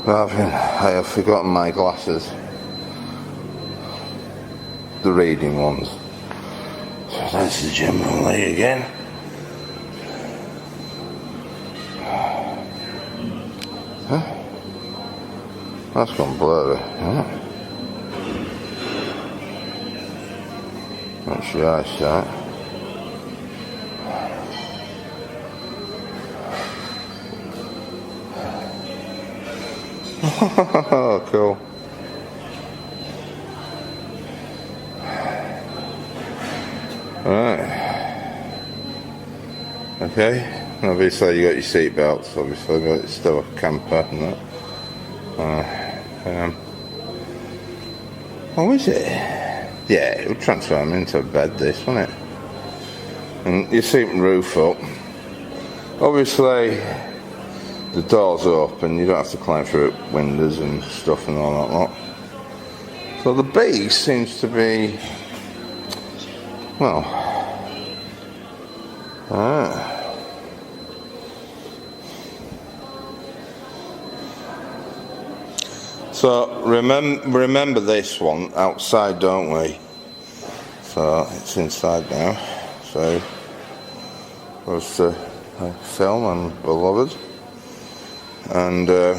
I have forgotten my glasses. The reading ones. So that's the general lay again. Huh? That's gone blurry. Huh? That's your eyesight. Oh, cool. Alright. Okay. Obviously you got your seat belts, obviously, but it's still a camper and that. Oh, is it? Yeah, it would transfer them into a bed, this, wouldn't it? And you see the roof up. Obviously, the doors are up and you don't have to climb through windows and stuff and all that lot. So the base seems to be, well, so remember this one outside, don't we? So it's inside now. So was the film and beloved, and oh,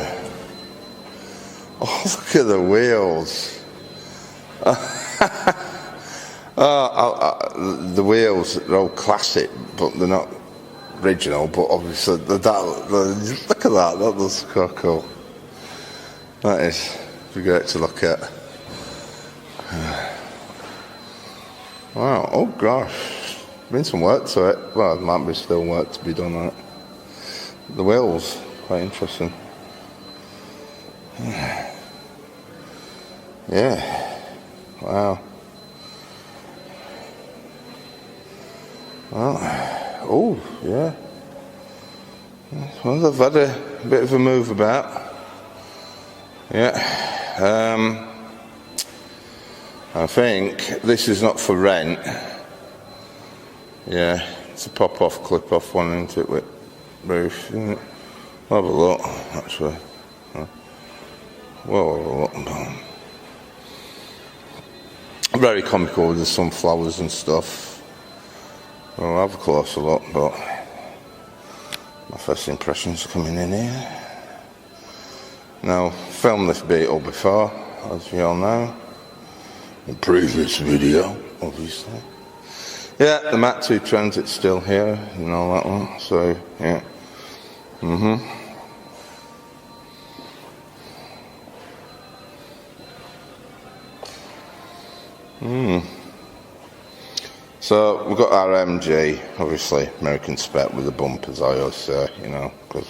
look at the wheels. The wheels are all classic, but they're not original. But obviously, look at that. That looks so cool. That is great to look at. Wow. Oh gosh, been some work to it. Well, there might be still work to be done on it. The wheels, quite interesting. Yeah. Wow. Well, oh, yeah. Well, they've had a bit of a move about. Yeah. I think this is not for rent. Yeah, it's a pop-off, clip-off one, isn't it, with roof, isn't it? We'll have a look, actually. We'll have a look. Very comical with the sunflowers and stuff. We'll have a closer look, but my first impressions are coming in here. Now, filmed this Beetle before, as we all know. In previous video, obviously. Yeah, the Mat 2 Transit's still here and all that one, so yeah. So we've got our MG, obviously American spec with the bumpers, I always say, you know, because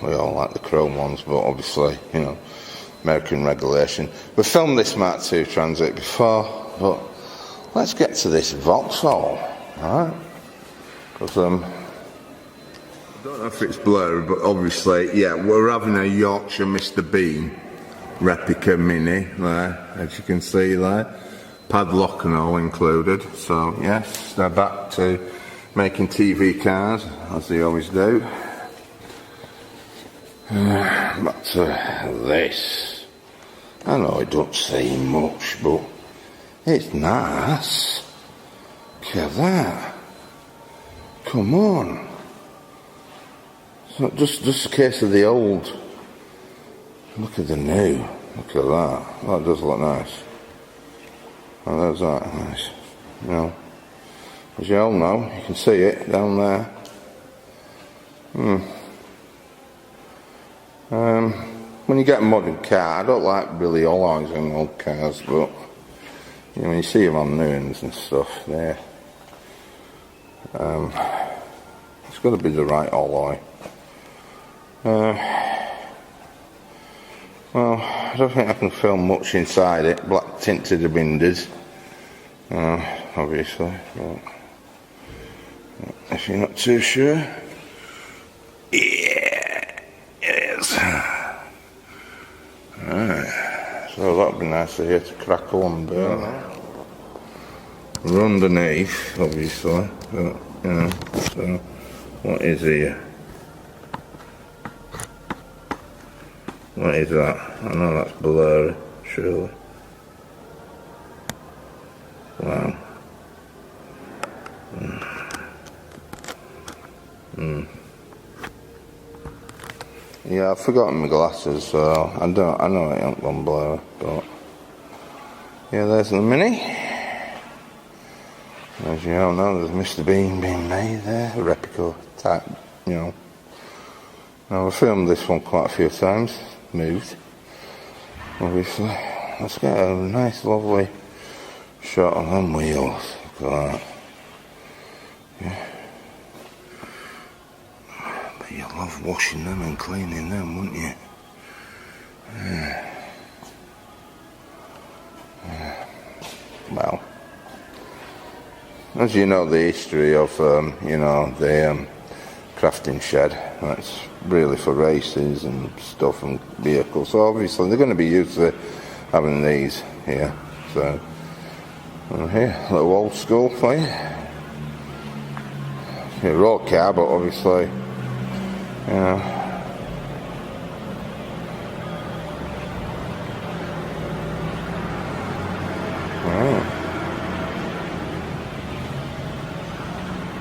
we all like the chrome ones, but obviously, you know, American regulation. We've filmed this Mat 2 Transit before, but let's get to this Vauxhall, alright? Because I don't know if it's blurry, but obviously, yeah, we're having a Yorkshire Mr. Bean replica Mini there, as you can see there. Padlock and all included. So yes, they're back to making TV cars, as they always do. Back to this. I know it don't say much, but it's nice. Look at that. Come on. It's not just a case of the old. Look at the new. Look at that. That does look nice. Oh, there's that. Nice. You know, as you all know, you can see it down there. When you get a modern car, I don't like really alloys on old cars, but you know, when you see them on new ones and stuff, there, it's got to be the right alloy. Well, I don't think I can film much inside it. Black tinted windows, obviously. But if you're not too sure, yeah, it is. Right. So that'd be nice to hear to crackle and burn. We're underneath, obviously. But, you know, so what is here? What is that? I know that's blurry, surely. Wow. Yeah, I've forgotten my glasses, so I know it ain't gone blurry, but yeah, there's the Mini. As you all know, there's Mr. Bean being made there, a replica type, you know. Now I've filmed this one quite a few times, moved, obviously. Let's get a nice lovely shot on them wheels, look at that. Yeah. But you love washing them and cleaning them, wouldn't you? Yeah. Yeah. Well, as you know, the history of, you know, the crafting shed, that's really for races and stuff and vehicles. So obviously they're going to be used to having these here. So here, a little old school for you. Yeah, road car, but obviously, you know.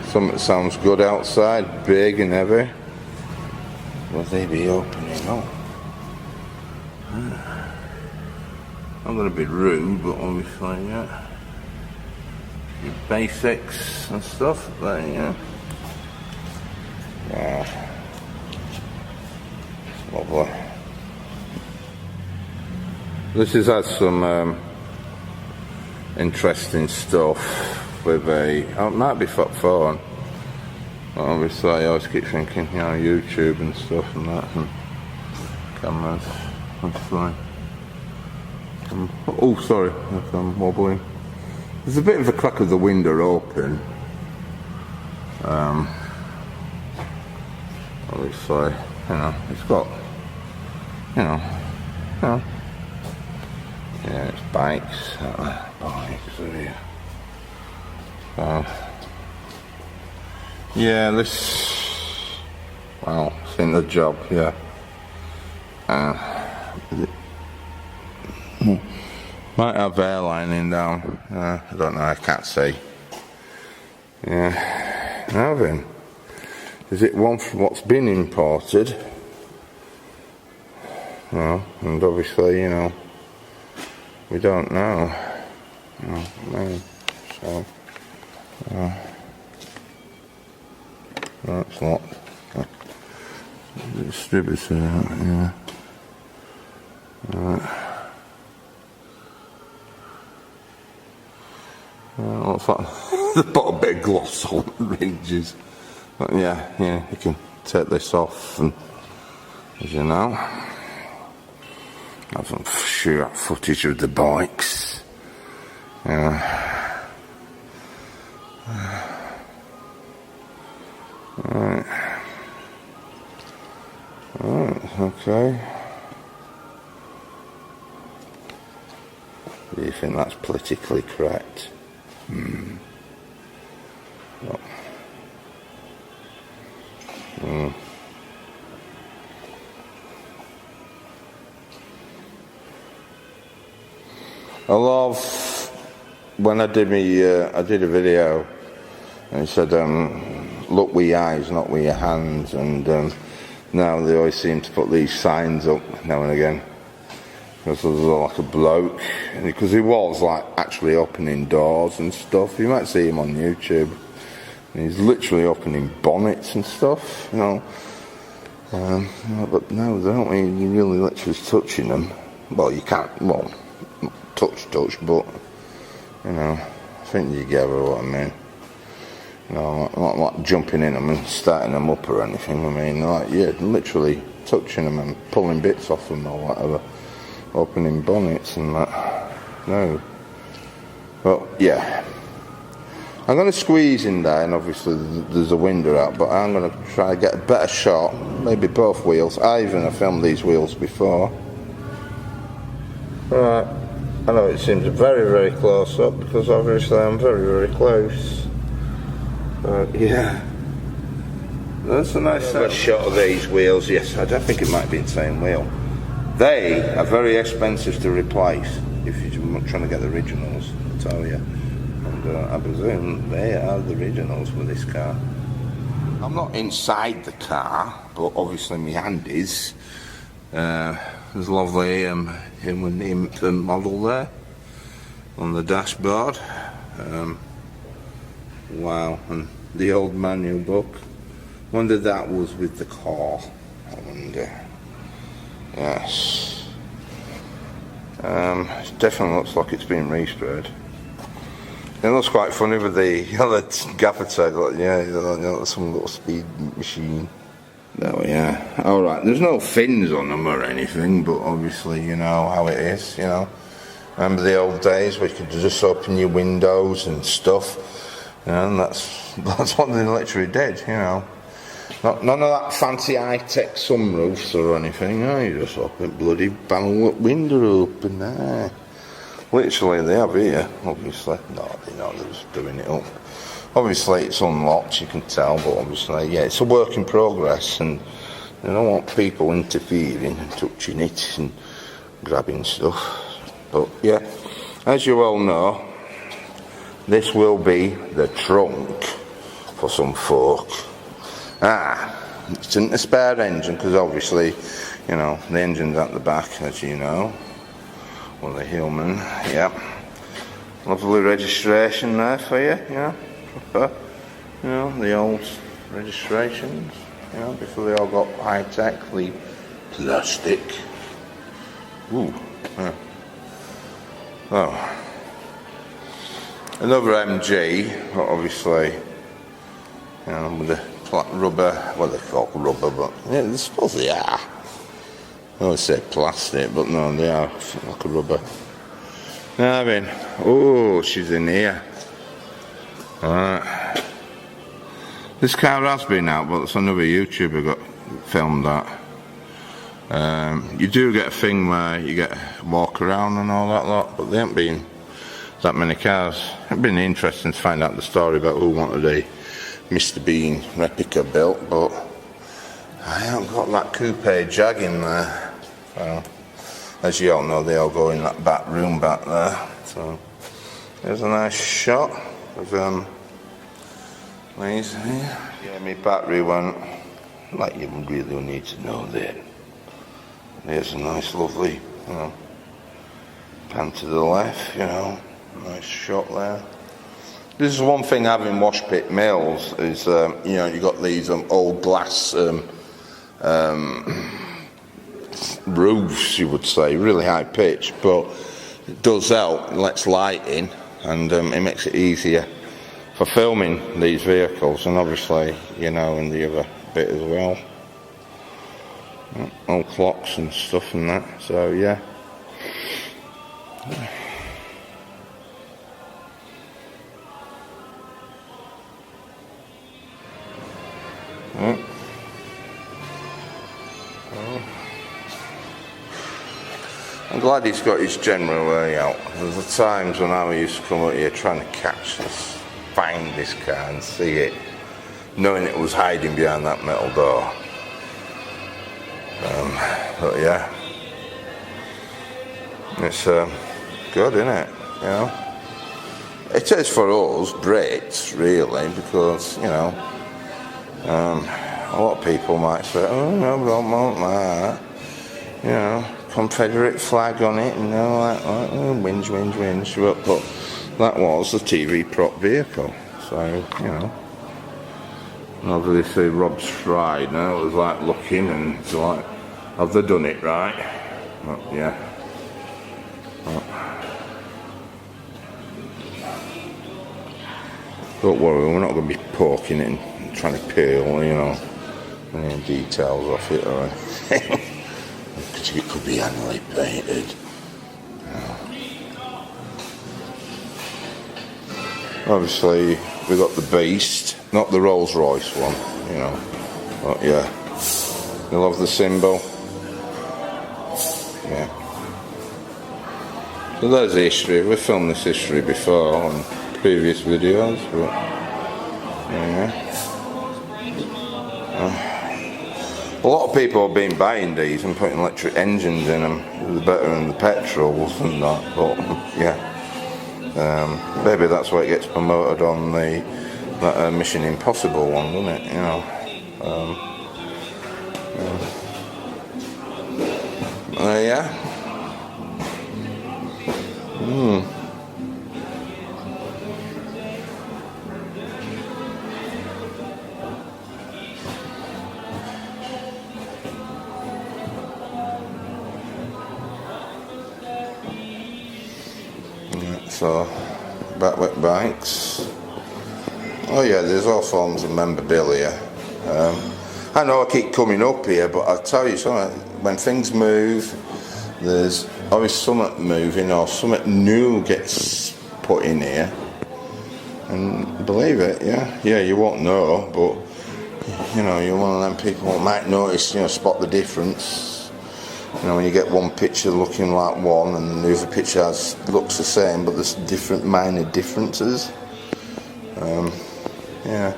Something sounds good outside, big and heavy. Will they be opening up? I'm going to be rude, but obviously, yeah. Your basics and stuff, but yeah. Yeah. Lovely. This has had some interesting stuff. With it might be for phone. Obviously, I always keep thinking, you know, YouTube and stuff and that, and cameras. Obviously. Oh, sorry, I'm wobbling. There's a bit of a crack of the window open. Obviously, you know, it's got, you know, yeah, it's bikes, yeah. Yeah, this, well, it's in the job, yeah. Might have air lining down, I don't know, I can't see. Yeah, now then, is it one from what's been imported? No, and obviously, you know, we don't know. No, so. That's locked. The distributor, yeah. Looks like they put a bit of gloss on the ridges. But yeah, you can take this off, and as you know, have some shootout footage of the bikes. Yeah. Alright, okay. Do you think that's politically correct? Well, I love when I did a video and it said look with your eyes, not with your hands, and now they always seem to put these signs up now and again. Because there's like a bloke, because he was like actually opening doors and stuff. You might see him on YouTube. And he's literally opening bonnets and stuff, you know. But no, they don't really literally touching them. Well, you can't, well, touch, but, you know, I think you get what I mean. You know, not like jumping in them and starting them up or anything. I mean, like, yeah, literally touching them and pulling bits off them or whatever. Opening bonnets and that. No. Well, yeah. I'm going to squeeze in there, and obviously there's a window out, but I'm going to try to get a better shot. Maybe both wheels. I filmed these wheels before. Right. I know it seems very, very close up because obviously I'm very, very close. But yeah. That's a nice shot of these wheels. Yes, I don't think it might be the same wheel. They are very expensive to replace if you're trying to get the originals, I tell you. And I presume they are the originals with this car. I'm not inside the car, but obviously my hand is. There's a lovely infant model there on the dashboard. Wow, and the old manual book. Wonder that was with the car. I wonder. Yes. It definitely looks like it's been resprayed. It looks quite funny with the, the gaffer tag, like, some little speed machine. There we are. Alright, there's no fins on them or anything, but obviously you know how it is, Remember the old days where you could just open your windows and stuff, and that's what they literally did, None of that fancy high-tech sunroofs or anything, you just open bloody panel window open there. Literally they have here, obviously. No, they're not, they're just doing it up. Obviously it's unlocked, you can tell, but obviously, it's a work in progress, and they don't want people interfering and touching it and grabbing stuff. But yeah, as you all know, this will be the trunk for some folk. It isn't a spare engine, because obviously, the engine's at the back, as you know. Well, the Hillman, lovely registration there for you, proper, the old registrations, before they all got high-techly plastic. Ooh, Oh, another MG, obviously, with the rubber, well, they call rubber, but I suppose they are. I always say plastic, but no, they are like a rubber. Now then, oh, she's in here. Alright. This car has been out, but it's another YouTuber got filmed that. You do get a thing where you get walk around and all that lot, but there haven't been that many cars. It'd been interesting to find out the story about who wanted a Mr. Bean replica built, but I haven't got that coupe Jag in there. Well, as you all know, they all go in that back room back there. So there's a nice shot of these here. Yeah, my battery went, like you really need to know that. There's a nice lovely, pan to the left, nice shot there. This is one thing having wash pit mills is, you got these old glass roofs, you would say, really high pitch, but it does help, lets light in, and it makes it easier for filming these vehicles, and obviously, in the other bit as well. Old clocks and stuff and that, so yeah. I'm glad he's got his general layout. There's the times when I used to come up here trying to find this car and see it, knowing it was hiding behind that metal door. But yeah, it's good, isn't it? It is for us Brits, really, because a lot of people might say, "Oh no, we don't want that," Confederate flag on it, and whinge. But that was the TV prop vehicle, so obviously Rob's fried now. It was like looking and it's like, have they done it right? Well, yeah. Don't worry, we're not going to be poking it and trying to peel, any details off it or anything. Because it could be annually painted. Obviously, we got the Beast, not the Rolls Royce one, But yeah, you love the symbol. Yeah. So there's the history. We've filmed this history before on previous videos, but yeah. A lot of people have been buying these and putting electric engines in them. They're better than the petrols and that, but yeah. Maybe that's why it gets promoted on that Mission Impossible one, doesn't it? You know. Yeah. So, back with bikes. Oh yeah, there's all forms of memorabilia. I know I keep coming up here, but I'll tell you something, when things move, there's always something moving or something new gets put in here. And believe it, yeah, you won't know, but you know, you're one of them people who might notice, spot the difference. When you get one picture looking like one and the other picture looks the same, but there's different minor differences. Yeah.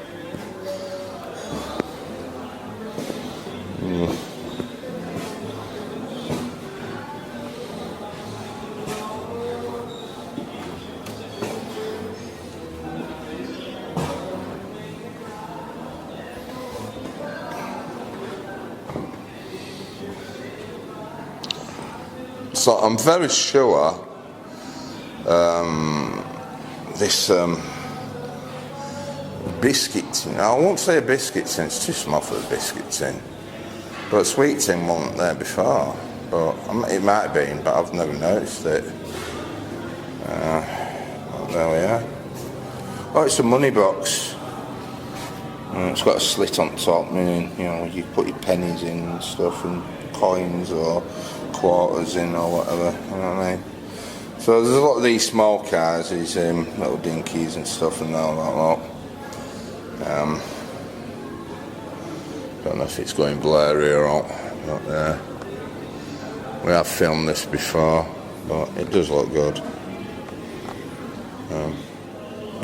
So I'm very sure this biscuit tin, I won't say a biscuit tin, it's too small for a biscuit tin, but a sweet tin wasn't there before, but it might have been, but I've never noticed it. There we are. Oh, it's a money box. It's got a slit on top, meaning you put your pennies in and stuff, and coins or quarters in or whatever, you know what I mean? So there's a lot of these small cars, these little dinkies and stuff and all that lot. Don't know if it's going blurry or not, but we have filmed this before, but it does look good.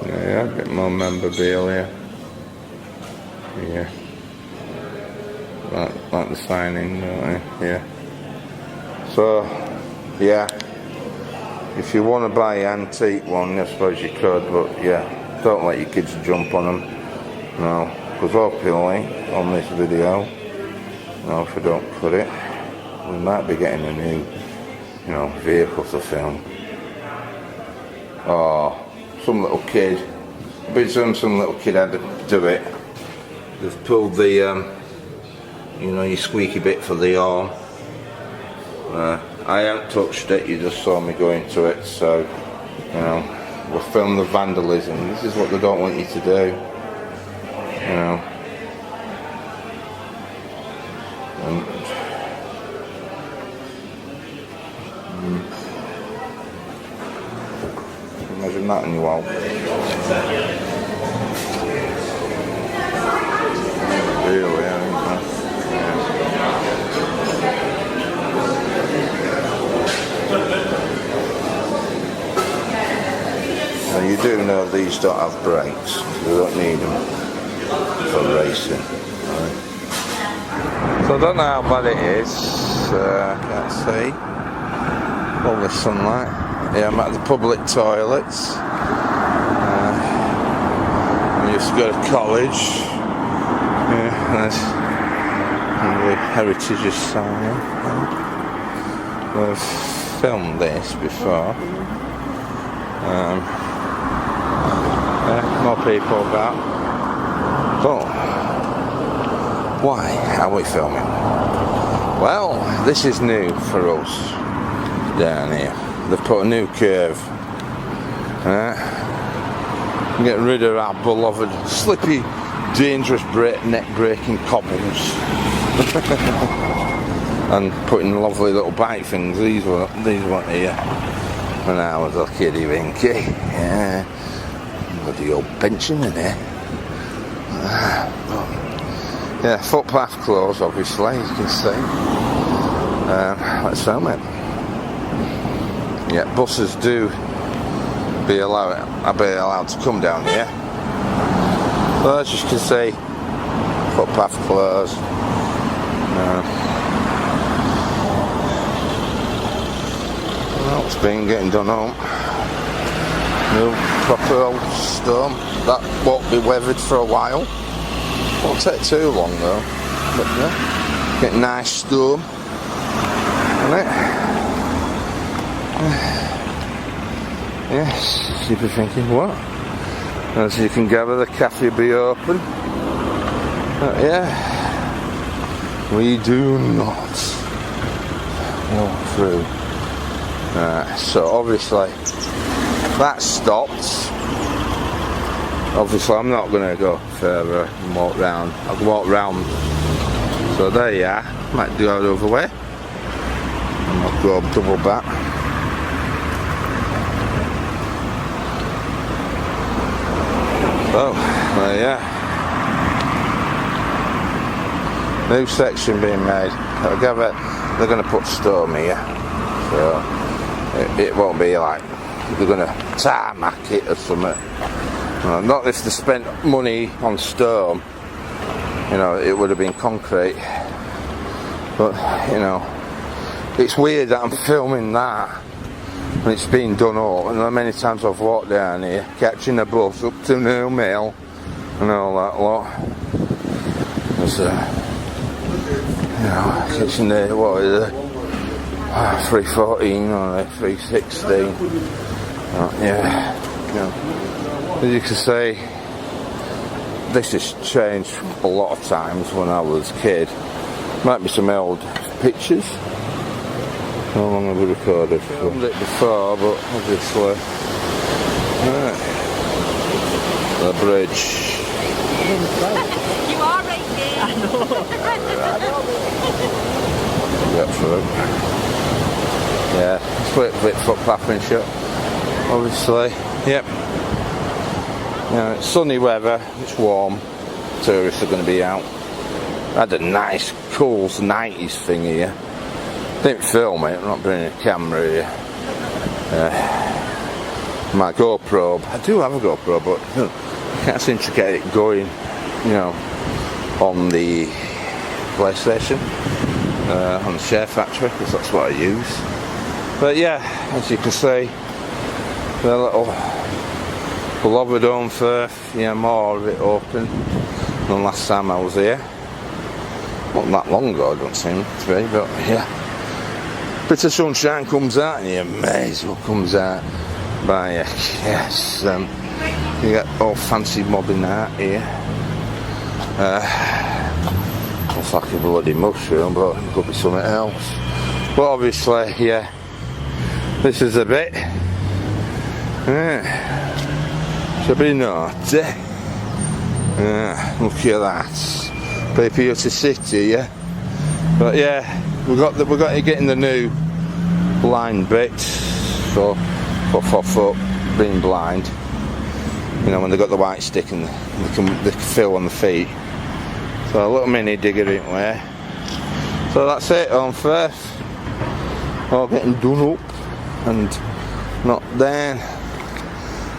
Yeah, a bit more memorabilia. Yeah. Like the signing, don't they? Yeah. So, yeah. If you want to buy an antique one, I suppose you could, but yeah, don't let your kids jump on them. No, because hopefully on this video, if we don't put it, we might be getting a new, vehicle to film. Oh, some little kid. I bet some little kid had to do it. They've pulled the, your squeaky bit for the arm. I haven't touched it, you just saw me go into it, so, we'll film the vandalism. This is what they don't want you to do. Imagine that in your wall. Really, yeah. Now you do know these don't have brakes, so you don't need them for racing. Right. So I don't know how bad it is, can't see all the sunlight. Yeah, I'm at the public toilets. I used to go to college. Yeah, there's the heritage sign. I've filmed this before. More people about. But why are we filming? Well, this is new for us down here. They've put a new curve. Get rid of our beloved slippy, dangerous neck-breaking cobbles. And putting lovely little bike things. These weren't here when I was a kiddie winky. Yeah. Bloody old pension in here. Yeah, footpath closed obviously, as you can see. Let's film it. Yeah, buses are allowed to come down here. So as you can see, footpath closed. Well, it's been getting done home. No proper old storm. That won't be weathered for a while. Won't take too long though. But yeah, get a nice storm. Isn't it? Yes, you'd be thinking, what? As you can gather, the cafe will be open. Yeah, we do not walk through. So obviously that stopped. Obviously I'm not going to go further and walk round. I'll walk round. So there you are. Might do it over way. And I'll go double back. So there you are. New section being made. I'll gather they're going to put stone here. So it won't be like they're going to tarmac it or something. Not if they spent money on stone, you know, it would have been concrete. But, you know, it's weird that I'm filming that when it's been done up. And many times I've walked down here, catching a bus up to New Mill and all that lot. There's you know, catching the, what is it? 314 or 316. Yeah, you know, as you can see, this has changed a lot of times when I was a kid. Might be some old pictures. How long have we recorded? I filmed it before, but obviously, the bridge. You are right there. I know. Get through. Yeah, split footpath and shut. Obviously, yep. You know, it's sunny weather, it's warm, tourists are going to be out. I had a nice, cool 90s thing here. Didn't film it, I'm not bringing a camera here. My GoPro, I do have a GoPro, but I can't seem to get it going, you know, on the PlayStation, on the Share Factory, because that's what I use. But yeah, as you can see, the little Lovedome Firth, yeah, more of it open than last time I was here. Not that long ago, I don't seem to be, but yeah. Bit of sunshine comes out, and you're amazed what comes out by you. Yes, you get all fancy mobbing out here. Looks like a bloody mushroom, but it could be something else. But obviously, yeah, this is a bit. Should be naughty. Look at that. Pretty beautiful city, yeah. But yeah, we got to get in the new blind bit for foot being blind. You know, when they got the white stick and they can feel on the feet. So a little mini digger in there. So that's it on Firth. All getting done up and knocked down.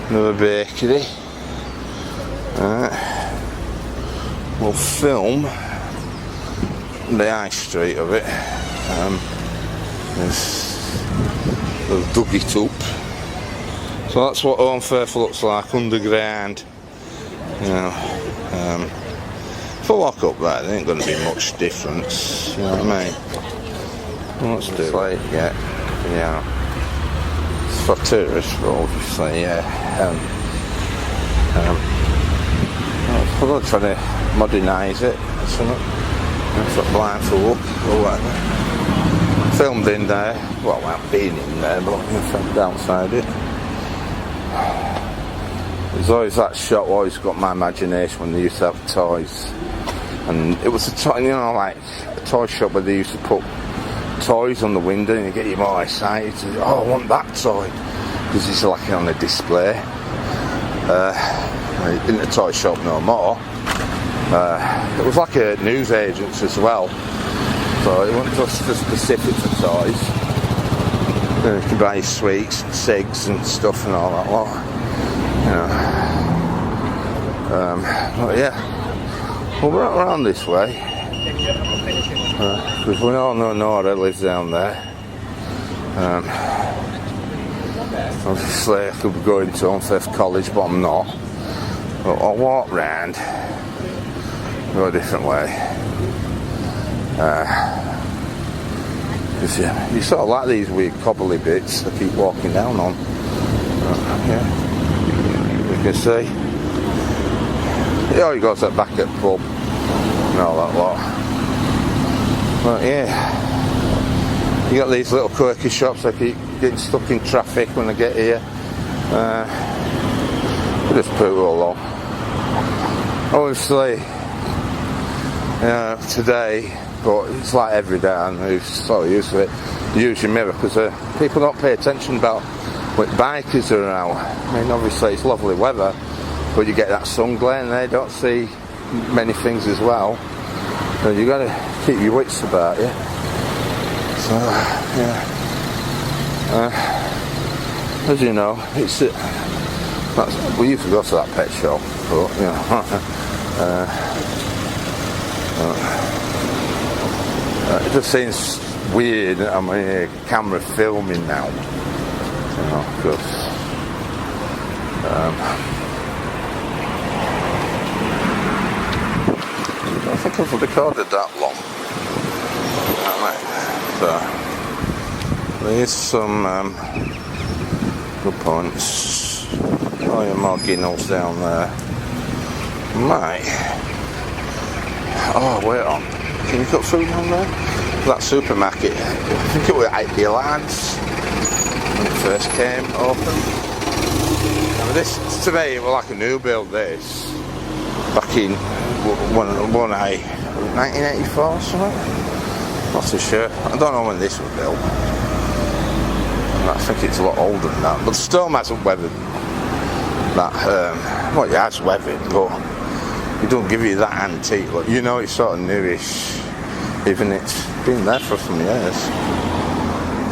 Another bakery. We'll film the high street of it. They've dug it up. So that's what Home Firth looks like underground. You know, if I walk up there, there ain't going to be much difference. You know what I mean? Well, let's do it. Like, yeah. It's for tourists, but obviously, yeah. I'm going to try to modernise it or something. It's like blind for look or whatever. Filmed in there. Well, I haven't been in there, but I filmed outside it. There's always that shot always got my imagination when they used to have toys. And it was a toy, you know, like a toy shop where they used to put toys on the window and you get you more excited. Oh, I want that toy. Because it's like on a display. In the toy shop no more. It was like a news agent as well. So it wasn't just specific for toys. You can buy sweets and cigs and stuff and all that lot. You know. But yeah. Well, we're around this way. Because we all know Nora lives down there. Obviously I could be going to Unfifth College, but I'm not. But I'll walk round, go a different way. Because you sort of like these weird cobbly bits I keep walking down on. Yeah, you can see. Yeah, you got that back at the pub and all that lot. But yeah, you got these little quirky shops. I keep getting stuck in traffic when I get here. Just put it all on. Obviously, today, but it's like every day, and I'm sort of used to it. Use your mirror because people don't pay attention about what bikers are out. I mean, obviously it's lovely weather, but you get that sun glare and they don't see many things as well. So you got to keep your wits about you. So yeah, as you know, it's we used to go to that pet shop, but you know, it just seems weird. I'm a camera filming now, you know, because I think I've recorded that long. So there's some good points. Oh, yeah, more ginnels down there. Mate. Oh, wait on. Can you cut food on there? That supermarket, I think it was at the Alliance when it first came open. Now this today it was like a new build. This back in 1984 or something. Not too sure. I don't know when this was built. I think it's a lot older than that. But the storm hasn't weathered that. Well, it has weathered, but it don't give you that antique look. You know, it's sort of newish, even it's been there for some years.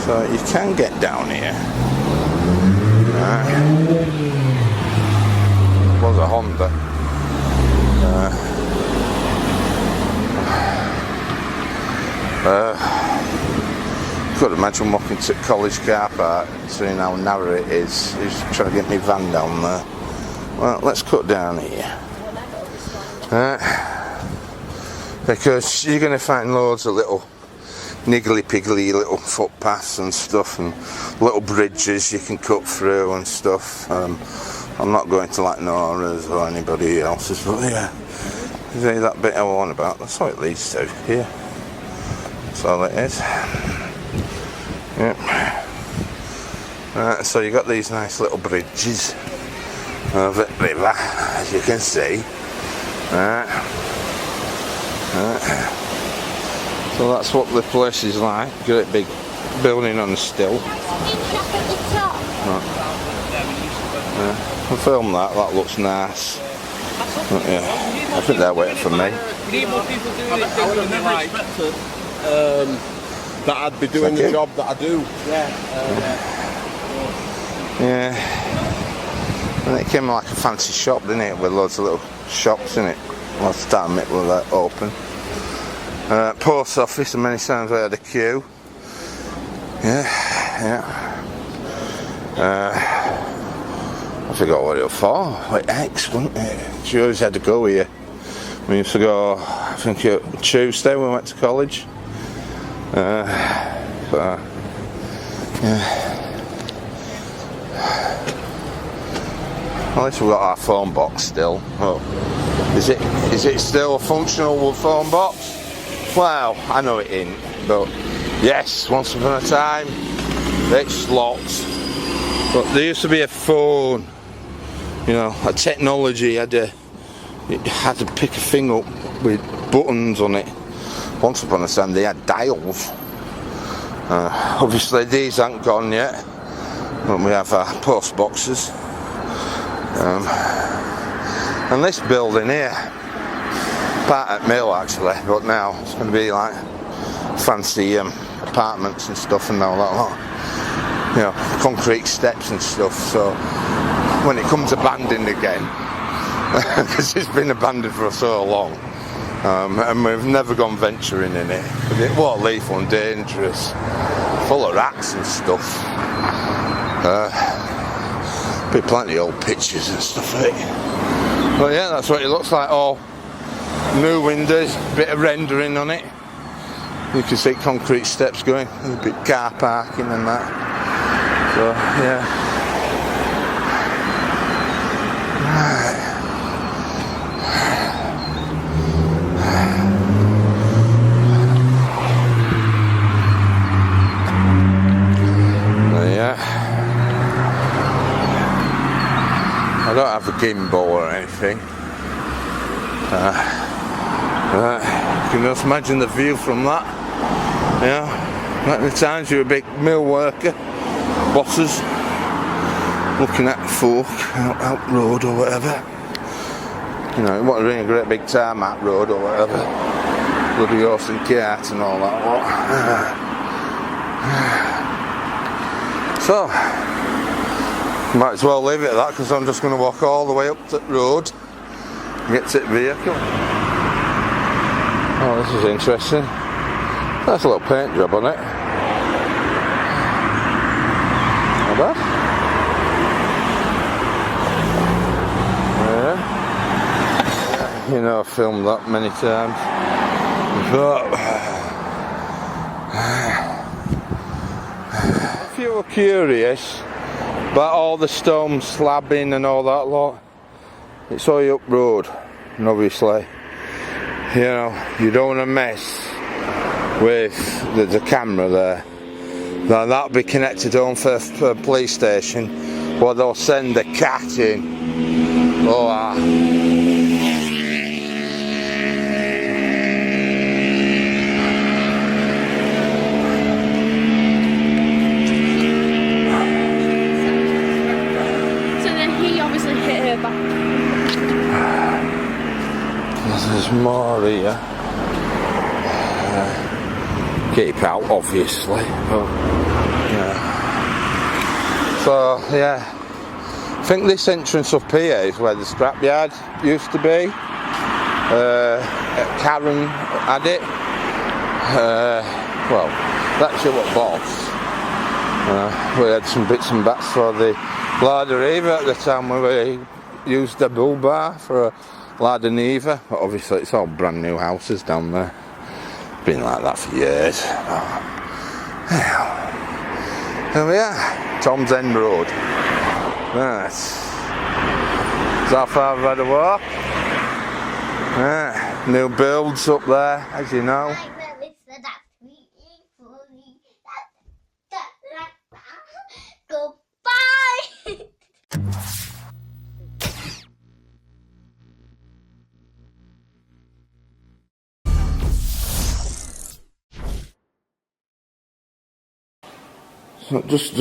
So you can get down here. It was a Honda. Could imagine walking to college car park, seeing how narrow it is. He's trying to get me van down there. Well, let's cut down here. Because you're going to find loads of little niggly-piggly little footpaths and stuff, and little bridges you can cut through and stuff. I'm not going to like Nora's or anybody else's, but yeah, see that bit I warned about, that's how it leads to here. That's all it is. Yep. So you got these nice little bridges over the river, as you can see. So that's what the place is like. Great big building on the still. I'll film that. That looks nice. Yeah, I think they're waiting for me. That I'd be doing the job that I do. Yeah. And it came like a fancy shop, didn't it? With loads of little shops in it. Last time it was open. Post office, and many times I had a queue. Yeah. I forgot what it was for. Like X, wasn't it? She always had to go here. We used to go, I think Tuesday when we went to college. Yeah. At least we've got our phone box still. Oh. Is it still a functional phone box? Well, I know it ain't, but yes, once upon a time it's locked. But there used to be a phone, you know, a technology it had to pick a thing up with buttons on it. Once upon a time they had dials. Obviously these aren't gone yet, but we have our post boxes. And this building here, part at mill actually, but now it's going to be like fancy apartments and stuff and all that lot. You know, concrete steps and stuff, so when it comes abandoned again, because it's been abandoned for so long, And we've never gone venturing in it. It was lethal and dangerous, full of rats and stuff. Be plenty of old pictures and stuff of it. But yeah, that's what it looks like. All new windows, bit of rendering on it. You can see concrete steps going, a bit car parking and that. So yeah. Right. I don't have a gimbal or anything. You can just imagine the view from that. Yeah, like the times you're a big mill worker, bosses, looking at folk out road or whatever. You know, you want to ring a great big tarmac road or whatever. Bloody horse and cart and all that lot. So, might as well leave it at that because I'm just going to walk all the way up the road and get to the vehicle. Oh, this is interesting. That's a little paint job on it. Not bad. Yeah. You know, I've filmed that many times. But if you were curious about all the stone slabbing and all that lot, it's all up road, and obviously, you know, you don't want to mess with the camera there. Now that'll be connected home for a police station, where they'll send the cat in. Oh, there's more here. Keep out, obviously. But, yeah. So, yeah. I think this entrance up here is where the scrapyard used to be. Karen had it. Well, that's what boss. We had some bits and bats for the larder Eva at the time when we used the bull bar for a Lad and Eva, but obviously it's all brand new houses down there. Been like that for years. There we are, Tom's End Road. Nice. Is that far I've had a walk? New builds up there, as you know. Goodbye. So just